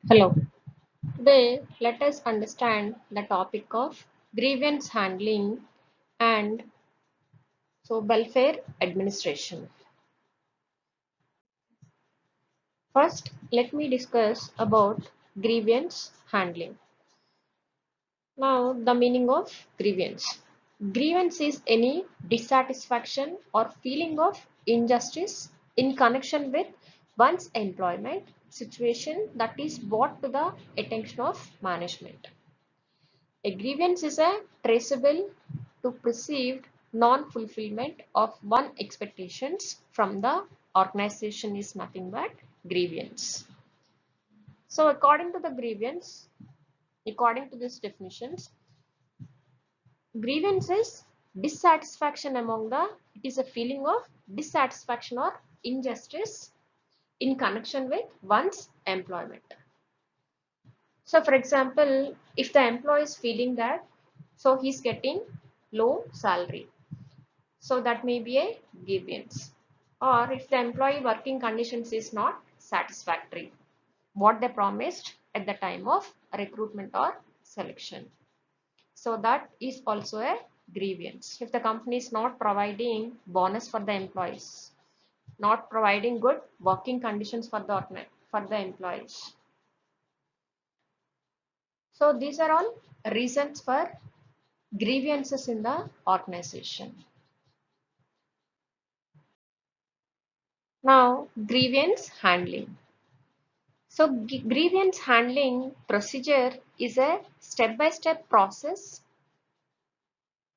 Hello. Today, let us understand the topic of grievance handling and welfare administration. First, let me discuss about grievance handling. Now, the meaning of grievance. Grievance is any dissatisfaction or feeling of injustice in connection with one's employment situation that is brought to the attention of management. A grievance is a traceable to perceived non-fulfillment of one expectations from the organization is nothing but grievance. So according to the grievance, according to these definitions, grievance is dissatisfaction among the, it is a feeling of dissatisfaction or injustice in connection with one's employment. So for example, if the employee is feeling that, so he's getting low salary, so that may be a grievance. Or if the employee working conditions is not satisfactory, what they promised at the time of recruitment or selection. So that is also a grievance. If the company is not providing bonus for the employees, not providing good working conditions for the employees. So these are all reasons for grievances in the organization. Now, grievance handling. So, grievance handling procedure is a step-by-step process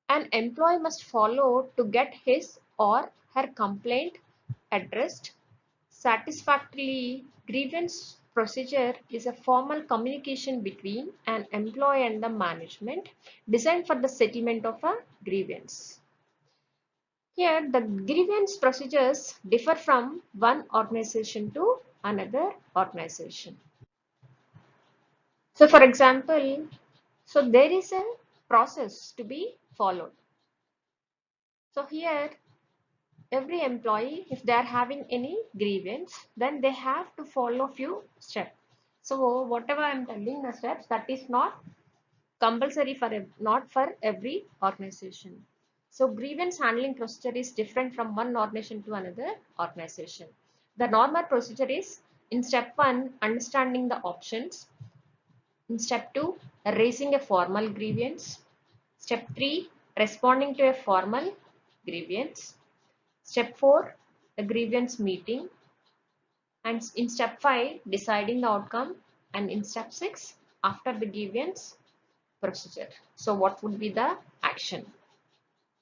an employee must follow to get his or her complaint addressed satisfactorily. Grievance procedure is a formal communication between an employee and the management designed for the settlement of a grievance. Here, the grievance procedures differ from one organization to another organization. So, for example, so there is a process to be followed. So here, every employee, if they are having any grievance, then they have to follow few steps. So whatever I am telling the steps, that is not compulsory for not for every organization. So grievance handling procedure is different from one organization to another organization. The normal procedure is in step 1, understanding the options. In step 2, raising a formal grievance. Step 3, responding to a formal grievance. Step 4, a grievance meeting. And in step 5, deciding the outcome. And in step 6, after the grievance procedure. So what would be the action?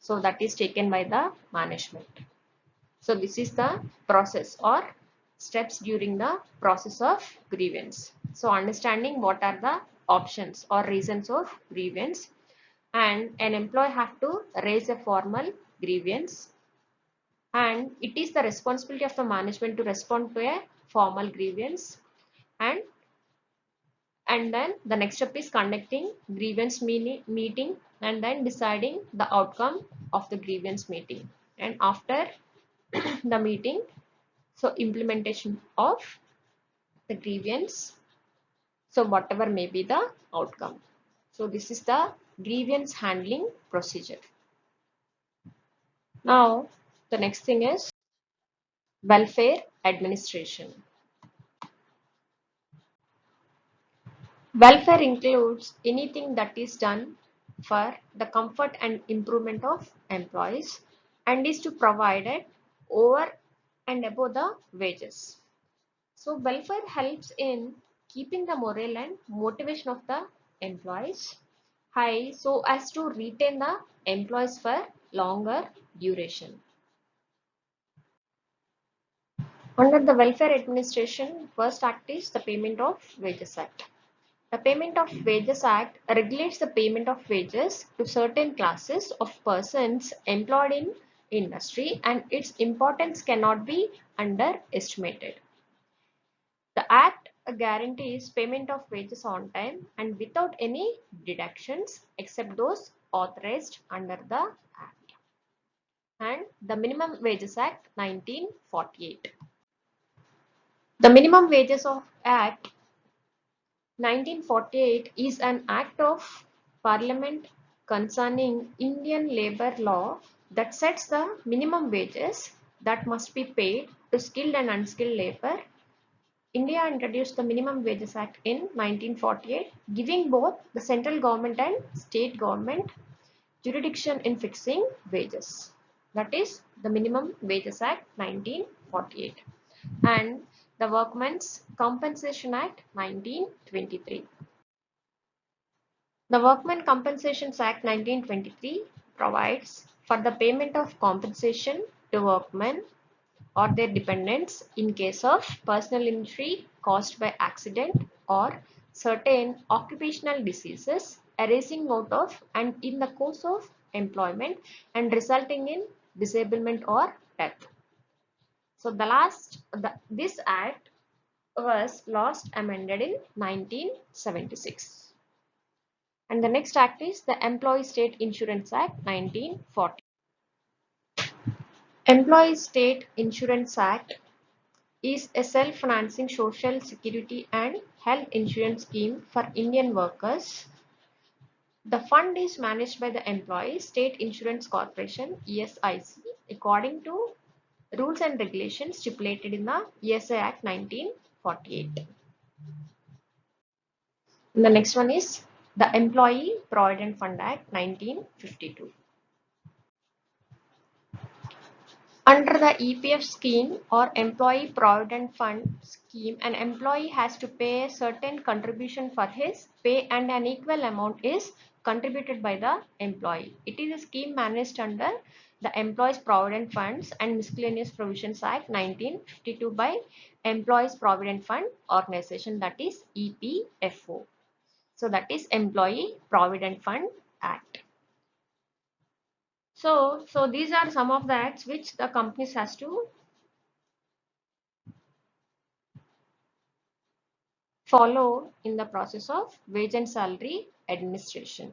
So that is taken by the management. So this is the process or steps during the process of grievance. So understanding what are the options or reasons of grievance, and an employee have to raise a formal grievance, and it is the responsibility of the management to respond to a formal grievance, and then the next step is conducting grievance meeting and then deciding the outcome of the grievance meeting, and after the meeting, so implementation of the grievance, so whatever may be the outcome. So this is the grievance handling procedure. Now the next thing is welfare administration. Welfare includes anything that is done for the comfort and improvement of employees and is to provide it over and above the wages. So welfare helps in keeping the morale and motivation of the employees high so as to retain the employees for longer duration. Under the Welfare Administration, first act is the Payment of Wages Act. The Payment of Wages Act regulates the payment of wages to certain classes of persons employed in industry, and its importance cannot be underestimated. The Act guarantees payment of wages on time and without any deductions except those authorized under the Act. And the Minimum Wages Act 1948. The Minimum Wages of Act 1948 is an act of Parliament concerning Indian labour law that sets the minimum wages that must be paid to skilled and unskilled labour. India introduced the Minimum Wages Act in 1948, giving both the central government and state government jurisdiction in fixing wages. That is the Minimum Wages Act 1948 and the Workmen's Compensation Act 1923. The Workmen Compensations Act 1923 provides for the payment of compensation to workmen or their dependents in case of personal injury caused by accident or certain occupational diseases arising out of and in the course of employment and resulting in disablement or death. So this act was last amended in 1976. And the next act is the Employee State Insurance Act 1940. Employee State Insurance Act is a self-financing social security and health insurance scheme for Indian workers. The fund is managed by the Employee State Insurance Corporation (ESIC) according to rules and regulations stipulated in the ESI Act 1948. And the next one is the Employee Provident Fund Act 1952. Under the EPF scheme or Employee Provident Fund scheme, an employee has to pay a certain contribution for his pay and an equal amount is contributed by the employee. It is a scheme managed under the Employees Provident Funds and Miscellaneous Provisions Act 1952 by Employees Provident Fund Organization, that is EPFO. So that is Employee Provident Fund Act. So these are some of the acts which the companies has to follow in the process of wage and salary administration.